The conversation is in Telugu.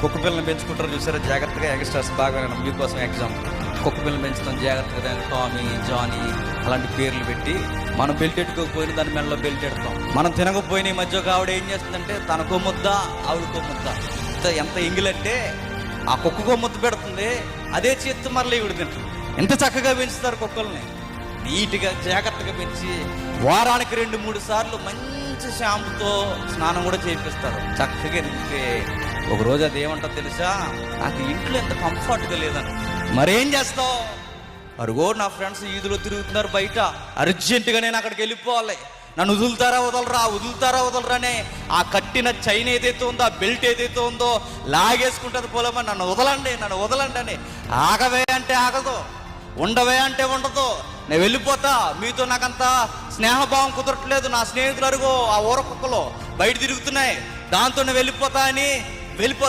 కుక్క పిల్లల్ని పెంచుకుంటారు చూసారా జాగ్రత్తగా, యంగ్స్టర్స్ బాగా మీకోసం ఎగ్జామ్. కుక్క పిల్లలు పెంచుతాం జాగ్రత్తగా, టామీ, జానీ అలాంటి పేర్లు పెట్టి మనం బెల్ట్ ఎట్టుకోకపోయినా దాని మెడలో బెల్ట్ ఎడతాం. మనం తినకపోయినా ఈ మధ్య ఒక ఆవిడ ఏం చేస్తుందంటే తనకో ముద్ద ఆవిడకో ముద్ద. ఎంత ఎంగిలంటే ఆ కుక్కకో ముద్ద పెడుతుంది, అదే చేత్తు మరలా ఈవిడ తింటుంది. ఎంత చక్కగా పెంచుతారు కుక్కల్ని, నీట్గా జాగ్రత్తగా పెంచి వారానికి 2-3 సార్లు మంచి షాంపుతో స్నానం కూడా చేపిస్తారు చక్కగా. ఎందుకంటే ఒకరోజు అది ఏమంటారు తెలుసా, నాకు ఇంట్లో ఎంత కంఫర్ట్గా లేదని. మరేం చేస్తావు, అరుగో నా ఫ్రెండ్స్ ఈదులో తిరుగుతున్నారు బయట, అర్జెంటుగా నేను అక్కడికి వెళ్ళిపోవాలి, నన్ను వదులుతారా వదలరానే ఆ కట్టిన చైన్ ఏదైతే ఉందో, ఆ బెల్ట్ ఏదైతే ఉందో లాగేసుకుంటుంది పోలేమో, నన్ను వదలండి అని. ఆగవే అంటే ఆగదు, ఉండవే అంటే ఉండదు. నేను వెళ్ళిపోతా, మీతో నాకంత స్నేహభావం కుదరట్లేదు, నా స్నేహితులు అరుగో ఆ ఊర కుక్కలో బయట తిరుగుతున్నాయి, దాంతో నేను వెళ్ళిపోతా అని వెళ్ళిపోతా.